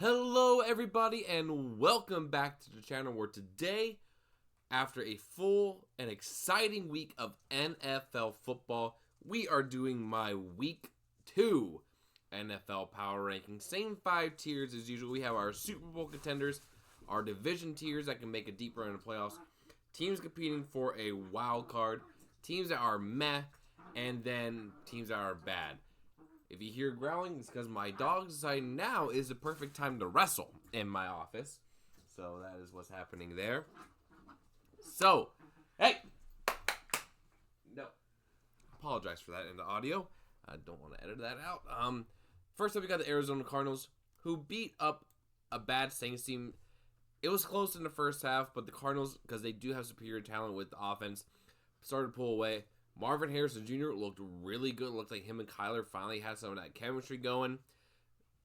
Hello everybody and welcome back to the channel where today, after a full and exciting week of NFL football, we are doing my week 2 NFL power rankings. Same 5 tiers as usual. We have our Super Bowl contenders, our division tiers that can make a deep run in the playoffs, teams competing for a wild card, teams that are meh, and then teams that are bad. If you hear growling, it's because my dog decided now is the perfect time to wrestle in my office. So that is what's happening there. So, hey! No. Apologize for that in the audio. I don't want to edit that out. First up, we got the Arizona Cardinals, who beat up a bad Saints team. It was close in the first half, but the Cardinals, because they do have superior talent with the offense, started to pull away. Marvin Harrison Jr. looked really good. Looked like him and Kyler finally had some of that chemistry going.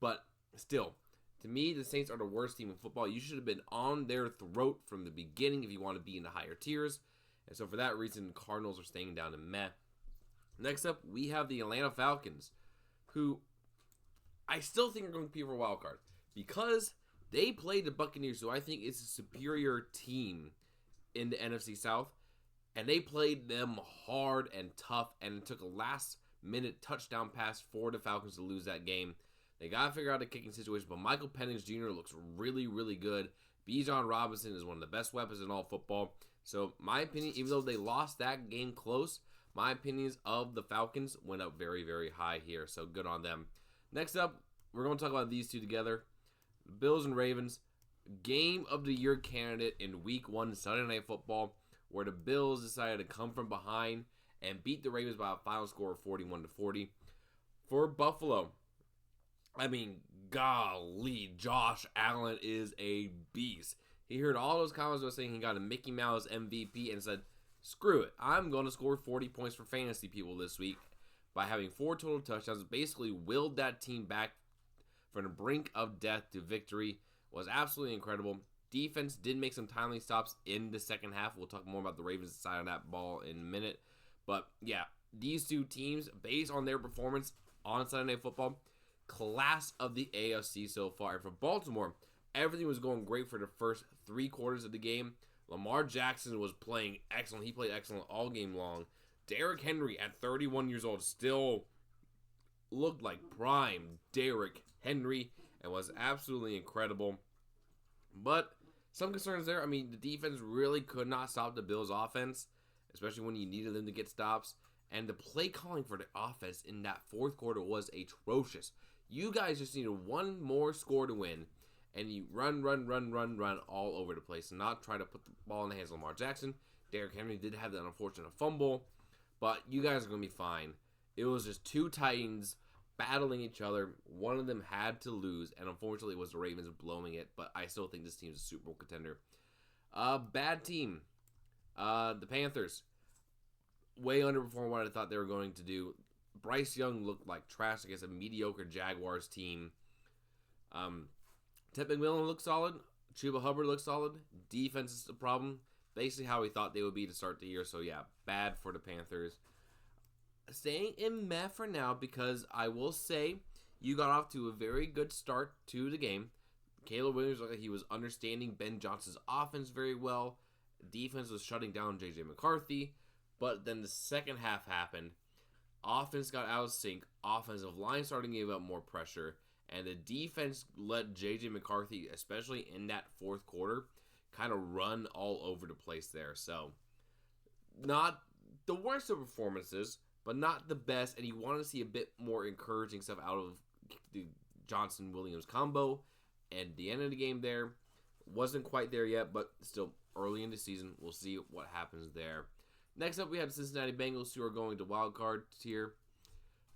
But still, to me, the Saints are the worst team in football. You should have been on their throat from the beginning if you want to be in the higher tiers. And so for that reason, the Cardinals are staying down to meh. Next up, we have the Atlanta Falcons, who I still think are going to compete for a wild card because they played the Buccaneers, who I think is a superior team in the NFC South. And they played them hard and tough, and it took a last-minute touchdown pass for the Falcons to lose that game. They got to figure out the kicking situation, but Michael Penix Jr. looks really, really good. Bijan Robinson is one of the best weapons in all football. So, my opinion, even though they lost that game close, my opinions of the Falcons went up very, very high here. So, good on them. Next up, we're going to talk about these two together. Bills and Ravens. Game of the year candidate in Week 1 Sunday Night Football, where the Bills decided to come from behind and beat the Ravens by a final score of 41-40. For Buffalo, I mean, golly, Josh Allen is a beast. He heard all those comments about saying he got a Mickey Mouse MVP and said, screw it, I'm going to score 40 points for fantasy people this week by having 4 total touchdowns. Basically willed that team back from the brink of death to victory. Was absolutely incredible. Defense did make some timely stops in the second half. We'll talk more about the Ravens side of that ball in a minute. But, yeah, these two teams, based on their performance on Sunday Night Football, class of the AFC so far. And for Baltimore, everything was going great for the first 3 quarters of the game. Lamar Jackson was playing excellent. He played excellent all game long. Derrick Henry, at 31 years old, still looked like prime Derrick Henry and was absolutely incredible. But some concerns there. I mean, the defense really could not stop the Bills' offense, especially when you needed them to get stops. And the play calling for the offense in that fourth quarter was atrocious. You guys just needed one more score to win, and you run all over the place and not try to put the ball in the hands of Lamar Jackson. Derrick Henry did have that unfortunate fumble, but you guys are going to be fine. It was just two Titans battling each other. One of them had to lose, and unfortunately it was the Ravens blowing it, but I still think this team's a Super Bowl contender. Bad team. The Panthers. Way underperformed what I thought they were going to do. Bryce Young looked like trash against a mediocre Jaguars team. Ted McMillan looked solid. Chuba Hubbard looked solid. Defense is the problem. Basically how we thought they would be to start the year, so yeah, bad for the Panthers. Staying in meh for now because I will say you got off to a very good start to the game. Caleb Williams looked like he was understanding Ben Johnson's offense very well. Defense was shutting down J.J. McCarthy. But then the second half happened. Offense got out of sync. Offensive line started to give up more pressure. And the defense let J.J. McCarthy, especially in that fourth quarter, kind of run all over the place there. So, not the worst of performances, but not the best, and you want to see a bit more encouraging stuff out of the Johnson-Williams combo. And the end of the game there wasn't quite there yet, but still early in the season. We'll see what happens there. Next up, we have the Cincinnati Bengals, who are going to wild card tier.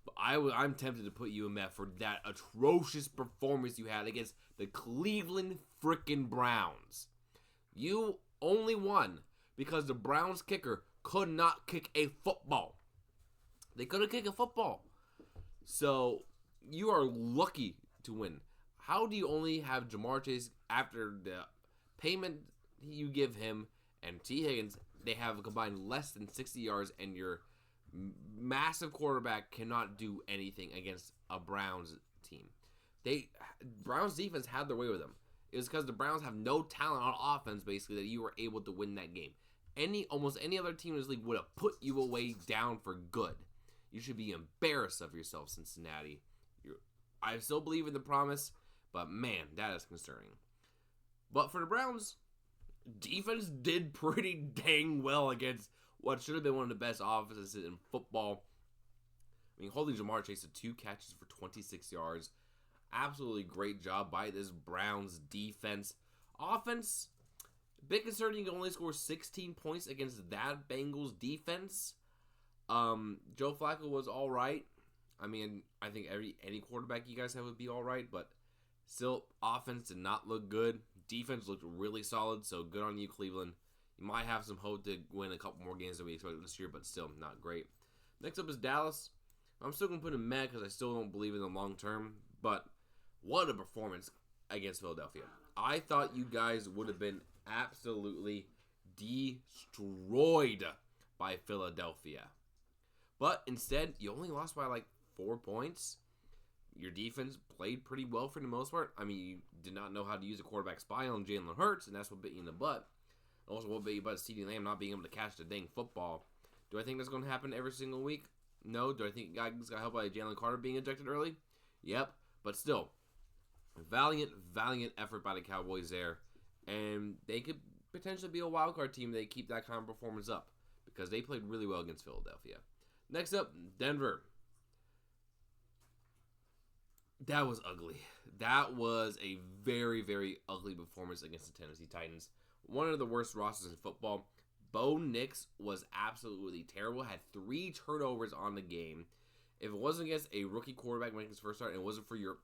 But I'm tempted to put you in meh for that atrocious performance you had against the Cleveland frickin' Browns. You only won because the Browns kicker could not kick a football. They couldn't kick a football. So, you are lucky to win. How do you only have Jamar Chase after the payment you give him and T. Higgins, they have combined less than 60 yards, and your massive quarterback cannot do anything against a Browns team? Browns defense had their way with them. It was because the Browns have no talent on offense, basically, that you were able to win that game. Almost any other team in this league would have put you away down for good. You should be embarrassed of yourself, Cincinnati. I still believe in the promise, but man, that is concerning. But for the Browns, defense did pretty dang well against what should have been one of the best offenses in football. I mean, holy Jamar Chase had 2 catches for 26 yards. Absolutely great job by this Browns defense. Offense, bit concerning, you can only score 16 points against that Bengals defense. Joe Flacco was all right. I mean, I think any quarterback you guys have would be all right, but still, offense did not look good. Defense looked really solid, so good on you, Cleveland. You might have some hope to win a couple more games than we expected this year, but still not great. Next up is Dallas. I'm still going to put him mad because I still don't believe in them long term, but what a performance against Philadelphia. I thought you guys would have been absolutely destroyed by Philadelphia. But instead, you only lost by like 4 points. Your defense played pretty well for the most part. I mean, you did not know how to use a quarterback spy on Jalen Hurts, and that's what bit you in the butt. Also, what bit you in the butt is CeeDee Lamb not being able to catch the dang football. Do I think that's going to happen every single week? No. Do I think guys got helped by Jalen Carter being ejected early? Yep. But still, valiant effort by the Cowboys there. And they could potentially be a wildcard team if they keep that kind of performance up, because they played really well against Philadelphia. Next up, Denver. That was ugly. That was a very, very ugly performance against the Tennessee Titans. One of the worst rosters in football. Bo Nix was absolutely terrible. Had 3 turnovers on the game. If it wasn't against a rookie quarterback making his first start, and it wasn't for your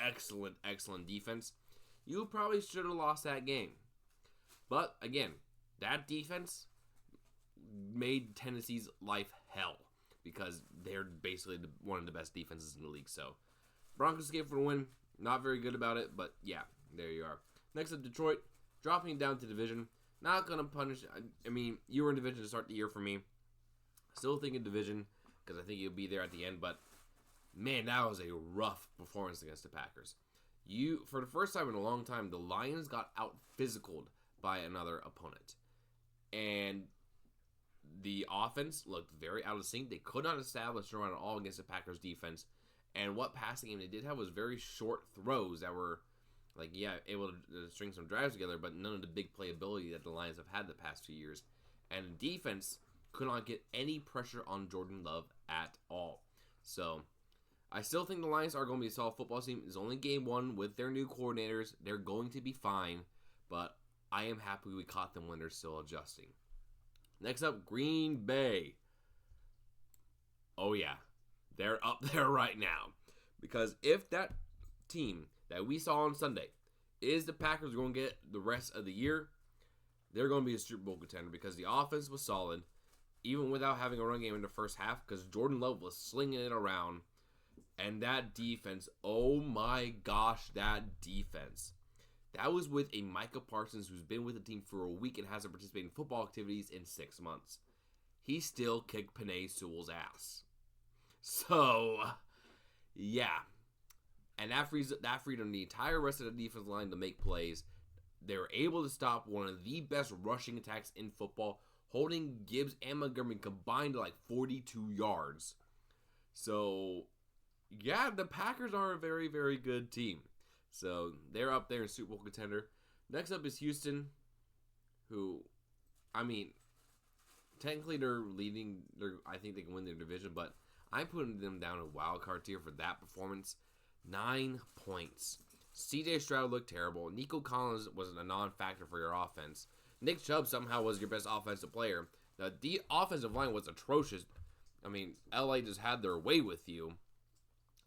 excellent defense, you probably should have lost that game. But, again, that defense made Tennessee's life hell, because they're basically one of the best defenses in the league. So, Broncos escaped for a win. Not very good about it, but yeah, there you are. Next up, Detroit, dropping down to division. Not going to punish. I mean, you were in division to start the year for me. Still thinking division, because I think you'll be there at the end. But, man, that was a rough performance against the Packers. For the first time in a long time, the Lions got out-physicaled by another opponent. And the offense looked very out of sync. They could not establish a run at all against the Packers defense. And what passing game they did have was very short throws that were, able to string some drives together, but none of the big playability that the Lions have had the past 2 years. And the defense could not get any pressure on Jordan Love at all. So, I still think the Lions are going to be a solid football team. It's only game 1 with their new coordinators. They're going to be fine, but I am happy we caught them when they're still adjusting. Next up, Green Bay. Oh, yeah. They're up there right now. Because if that team that we saw on Sunday is the Packers going to get the rest of the year, they're going to be a Super Bowl contender, because the offense was solid, even without having a run game in the first half, because Jordan Love was slinging it around. And that defense, oh my gosh, that defense. That was with a Micah Parsons who's been with the team for a week and hasn't participated in football activities in 6 months. He still kicked Penei Sewell's ass. So, yeah. And that freed them the entire rest of the defensive line to make plays. They were able to stop one of the best rushing attacks in football, holding Gibbs and Montgomery combined to like 42 yards. So, yeah, the Packers are a very, very good team. So, they're up there in Super Bowl contender. Next up is Houston, who, I mean, technically they're leading. I think they can win their division, but I'm putting them down a wild card tier for that performance. 9 points. C.J. Stroud looked terrible. Nico Collins was a non-factor for your offense. Nick Chubb somehow was your best offensive player. The offensive line was atrocious. I mean, LA just had their way with you.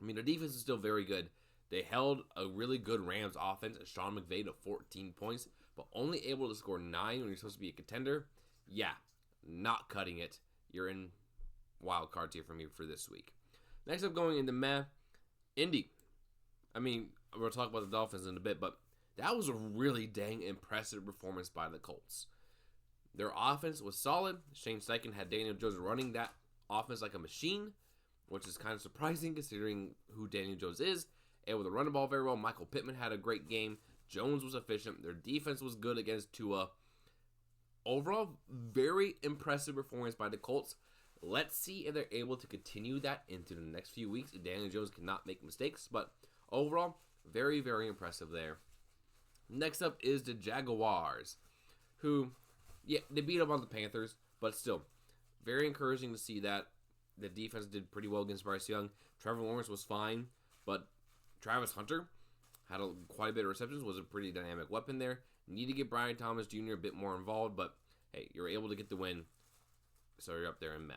I mean, the defense is still very good. They held a really good Rams offense and Sean McVay to 14 points, but only able to score 9 when you're supposed to be a contender. Yeah, not cutting it. You're in wild card tier for me for this week. Next up, going into Indy. I mean, we'll talk about the Dolphins in a bit, but that was a really dang impressive performance by the Colts. Their offense was solid. Shane Steichen had Daniel Jones running that offense like a machine, which is kind of surprising considering who Daniel Jones is. able to run the ball very well. Michael Pittman had a great game. Jones was efficient. Their defense was good against Tua. Overall, very impressive performance by the Colts. Let's see if they're able to continue that into the next few weeks. Daniel Jones cannot make mistakes, but overall, very, very impressive there. Next up is the Jaguars, who, yeah, they beat up on the Panthers, but still, very encouraging to see that the defense did pretty well against Bryce Young. Trevor Lawrence was fine, but Travis Hunter had quite a bit of receptions, was a pretty dynamic weapon there. Need to get Brian Thomas Jr. a bit more involved, but hey, you're able to get the win, so you're up there in meh.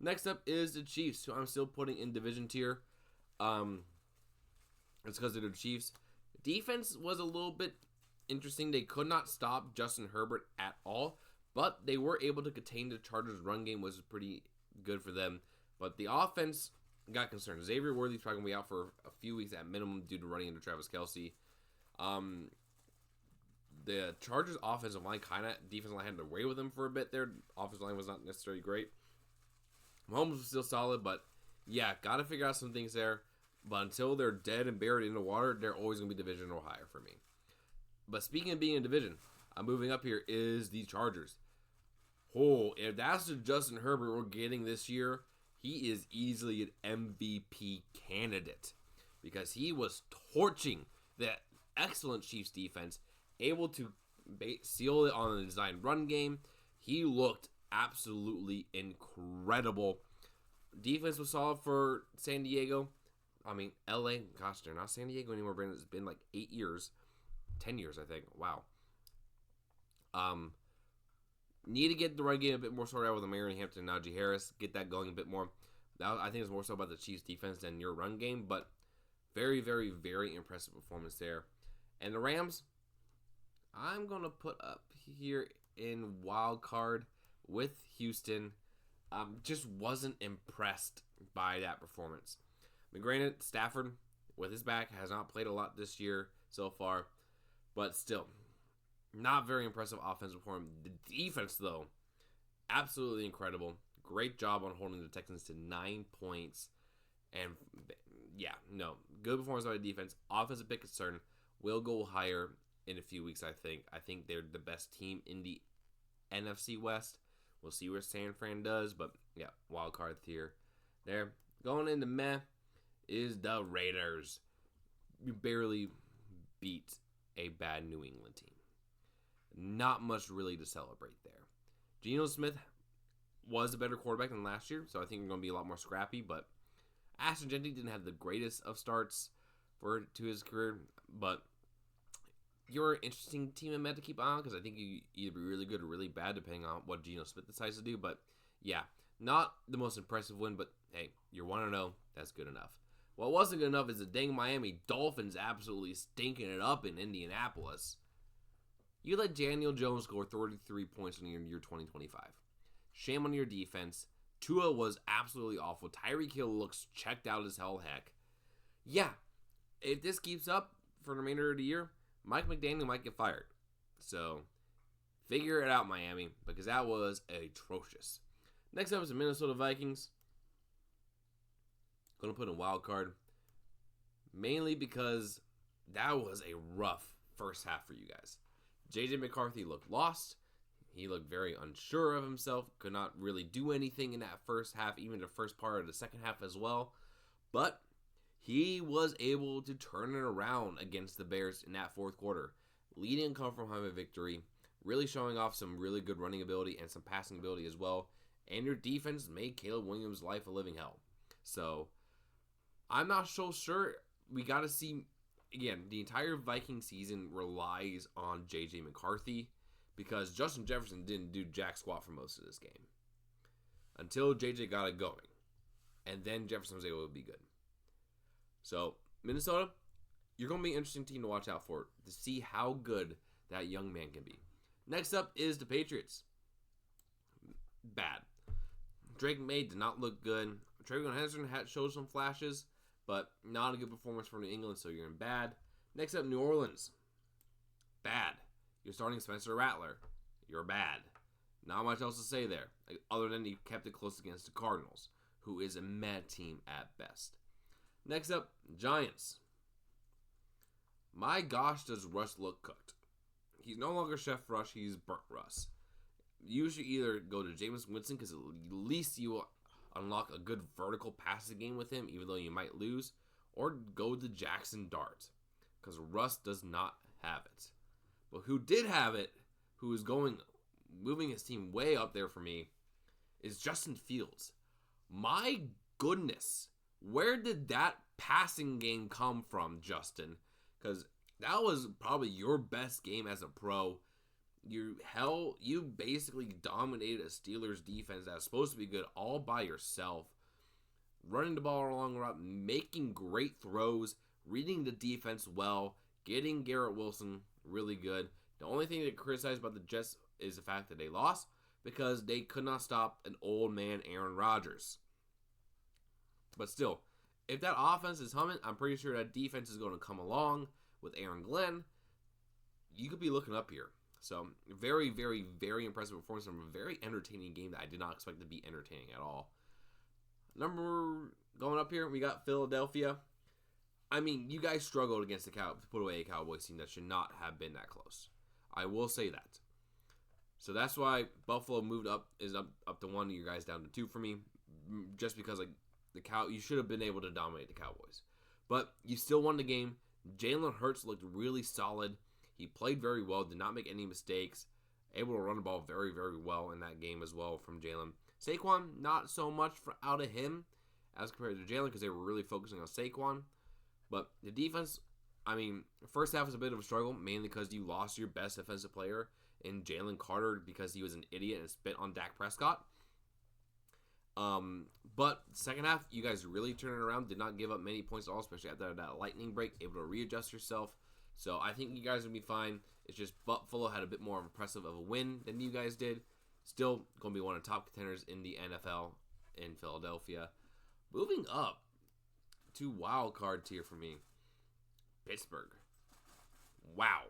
Next up is the Chiefs, who I'm still putting in division tier. It's because of the Chiefs. Defense was a little bit interesting. They could not stop Justin Herbert at all, but they were able to contain the Chargers' run game, was pretty good for them. But the offense got concerned. Xavier Worthy's probably going to be out for a few weeks at minimum due to running into Travis Kelce. The Chargers' offensive line defensive line had to weigh with them for a bit there. Offensive line was not necessarily great. Mahomes was still solid, but yeah, got to figure out some things there. But until they're dead and buried in the water, they're always going to be division or higher for me. But speaking of being in division, I'm moving up here is the Chargers. Oh, if that's the Justin Herbert we're getting this year, he is easily an MVP candidate because he was torching that excellent Chiefs defense, able to seal it on the designed run game. He looked absolutely incredible. Defense was solid for San Diego. I mean, LA, gosh, they're not San Diego anymore, Brandon. It's been like 8 years. 10 years, I think. Wow. Need to get the run game a bit more sorted out with Marion Hampton and Najee Harris. Get that going a bit more. I think it's more so about the Chiefs defense than your run game, but very, very, very impressive performance there. And the Rams, I'm going to put up here in wild card with Houston. Just wasn't impressed by that performance. I mean, granted, Stafford, with his back, has not played a lot this year so far, but still, not very impressive offensive performance. The defense, though, absolutely incredible. Great job on holding the Texans to 9 points. And, yeah, no, good performance by the defense. Offensive bit concern will go higher in a few weeks, I think. I think they're the best team in the NFC West. We'll see where San Fran does, but, yeah, wild card here. There. Going into meh is the Raiders. You barely beat a bad New England team. Not much really to celebrate there. Geno Smith was a better quarterback than last year, so I think we're going to be a lot more scrappy, but Ashton Jeanty didn't have the greatest of starts to his career, but you're an interesting team in Met to keep on because I think you either be really good or really bad depending on what Geno Smith decides to do, but yeah, not the most impressive win, but hey, you're 1-0, that's good enough. What wasn't good enough is the dang Miami Dolphins absolutely stinking it up in Indianapolis. You let Daniel Jones score 33 points in your year 2025. Shame on your defense. Tua was absolutely awful. Tyreek Hill looks checked out as hell heck. Yeah, if this keeps up for the remainder of the year, Mike McDaniel might get fired. So, figure it out, Miami, because that was atrocious. Next up is the Minnesota Vikings. Going to put in wild card. Mainly because that was a rough first half for you guys. J.J. McCarthy looked lost. He looked very unsure of himself. Could not really do anything in that first half, even the first part of the second half as well. But he was able to turn it around against the Bears in that fourth quarter. Leading come from home a victory. Really showing off some really good running ability and some passing ability as well. And your defense made Caleb Williams' life a living hell. So, I'm not so sure. We got to see, again, the entire Viking season relies on J.J. McCarthy because Justin Jefferson didn't do jack squat for most of this game until J.J. got it going. And then Jefferson was able to be good. So, Minnesota, you're going to be an interesting team to watch out for to see how good that young man can be. Next up is the Patriots. Bad. Drake May did not look good. Travion Henderson had showed some flashes, but not a good performance for New England, so you're in bad. Next up, New Orleans. Bad. You're starting Spencer Rattler. You're bad. Not much else to say there, other than you kept it close against the Cardinals, who is a mad team at best. Next up, Giants. My gosh, does Russ look cooked. He's no longer Chef Rush, he's Burnt Russ. You should either go to Jameis Winston, because at least you will unlock a good vertical passing game with him, even though you might lose, or go to Jackson Dart, because Russ does not have it. But who did have it, who is moving his team way up there for me, is Justin Fields. My goodness, where did that passing game come from, Justin? Because that was probably your best game as a pro. You basically dominated a Steelers defense that was supposed to be good all by yourself. Running the ball along the route, making great throws, reading the defense well, getting Garrett Wilson really good. The only thing to criticize about the Jets is the fact that they lost because they could not stop an old man Aaron Rodgers. But still, if that offense is humming, I'm pretty sure that defense is going to come along with Aaron Glenn. You could be looking up here. So, very, very, very impressive performance from a very entertaining game that I did not expect to be entertaining at all. Going up here, we got Philadelphia. I mean, you guys struggled against to put away a Cowboys team that should not have been that close. I will say that. So that's why Buffalo moved up to 1, you guys down to 2 for me. Just because you should have been able to dominate the Cowboys. But you still won the game. Jalen Hurts looked really solid. He played very well, did not make any mistakes. Able to run the ball very, very well in that game as well from Jalen. Saquon, not so much out of him as compared to Jalen because they were really focusing on Saquon. But the defense, I mean, first half was a bit of a struggle, mainly because you lost your best defensive player in Jalen Carter because he was an idiot and spit on Dak Prescott. But second half, you guys really turned it around, did not give up many points at all, especially after that lightning break, able to readjust yourself. So I think you guys will be fine. It's just Buffalo had a bit more impressive of a win than you guys did. Still going to be one of the top contenders in the NFL in Philadelphia. Moving up to wild card tier for me, Pittsburgh. Wow.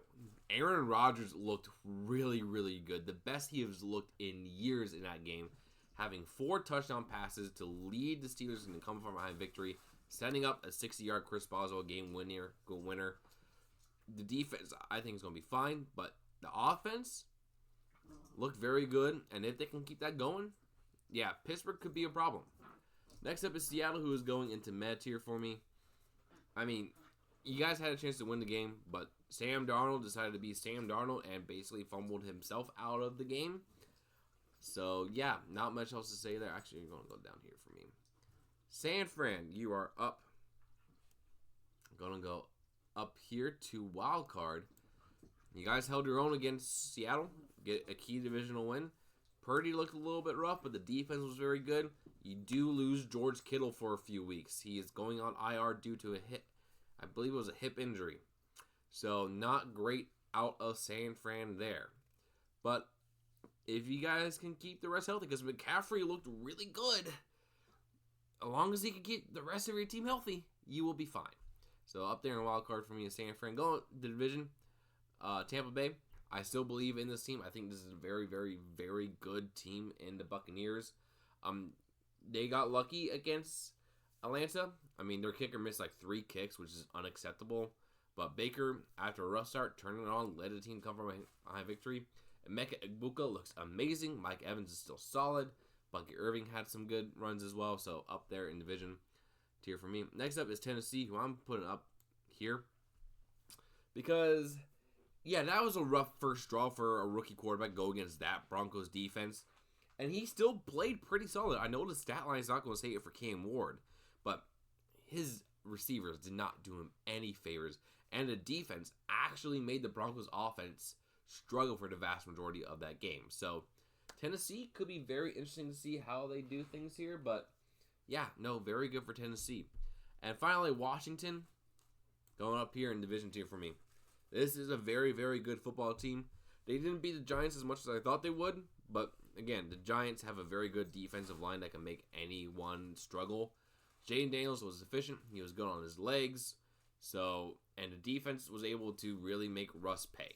Aaron Rodgers looked really, really good. The best he has looked in years in that game. Having 4 touchdown passes to lead the Steelers in the come from behind victory. Setting up a 60-yard Chris Boswell game winner. The defense, I think, is going to be fine. But the offense looked very good. And if they can keep that going, yeah, Pittsburgh could be a problem. Next up is Seattle, who is going into med tier for me. I mean, you guys had a chance to win the game, but Sam Darnold decided to be Sam Darnold and basically fumbled himself out of the game. So, yeah, not much else to say there. Actually, you're going to go down here for me. San Fran, you are up. I'm going to go up here to wild card. You guys held your own against Seattle. Get a key divisional win. Purdy looked a little bit rough, but the defense was very good. You do lose George Kittle for a few weeks. He is going on IR due to a hip. I believe it was a hip injury. So, not great out of San Fran there. But if you guys can keep the rest healthy, because McCaffrey looked really good. As long as he can keep the rest of your team healthy, you will be fine. So up there in wild card for me is San Fran. Going the division, Tampa Bay. I still believe in this team. I think this is a very, very, very good team in the Buccaneers. They got lucky against Atlanta. I mean, their kicker missed like 3 kicks, which is unacceptable. But Baker, after a rough start, turning it on, led the team come from a high victory. Emeka Egbuka looks amazing. Mike Evans is still solid. Bucky Irving had some good runs as well. So up there in division tier for me. Next up is Tennessee, who I'm putting up here. Because, yeah, that was a rough first draw for a rookie quarterback go against that Broncos defense. And he still played pretty solid. I know the stat line is not going to say it for Cam Ward. But his receivers did not do him any favors. And the defense actually made the Broncos offense struggle for the vast majority of that game. So Tennessee could be very interesting to see how they do things here. But yeah, no, very good for Tennessee. And finally, Washington going up here in division tier for me. This is a very, very good football team. They didn't beat the Giants as much as I thought they would. But again, the Giants have a very good defensive line that can make anyone struggle. Jaden Daniels was efficient. He was good on his legs. And the defense was able to really make Russ pay.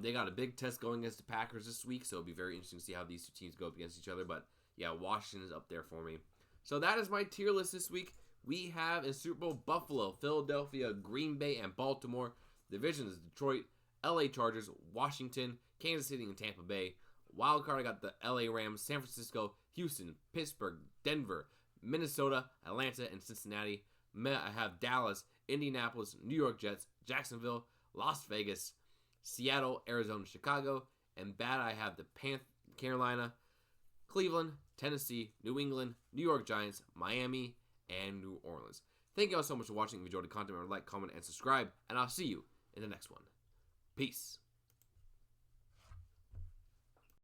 They got a big test going against the Packers this week, so it'll be very interesting to see how these 2 teams go up against each other. But yeah, Washington is up there for me. So that is my tier list this week. we have in Super Bowl Buffalo, Philadelphia, Green Bay, and Baltimore. Division is Detroit, LA Chargers, Washington, Kansas City, and Tampa Bay. Wild card, I got the LA Rams, San Francisco, Houston, Pittsburgh, Denver, Minnesota, Atlanta, and Cincinnati. I have Dallas, Indianapolis, New York Jets, Jacksonville, Las Vegas, Seattle, Arizona, Chicago. And bad, I have the Carolina, Cleveland, Tennessee, New England, New York Giants, Miami, and New Orleans. Thank you all so much for watching. If you enjoyed the content, remember to like, comment, and subscribe. And I'll see you in the next one. Peace.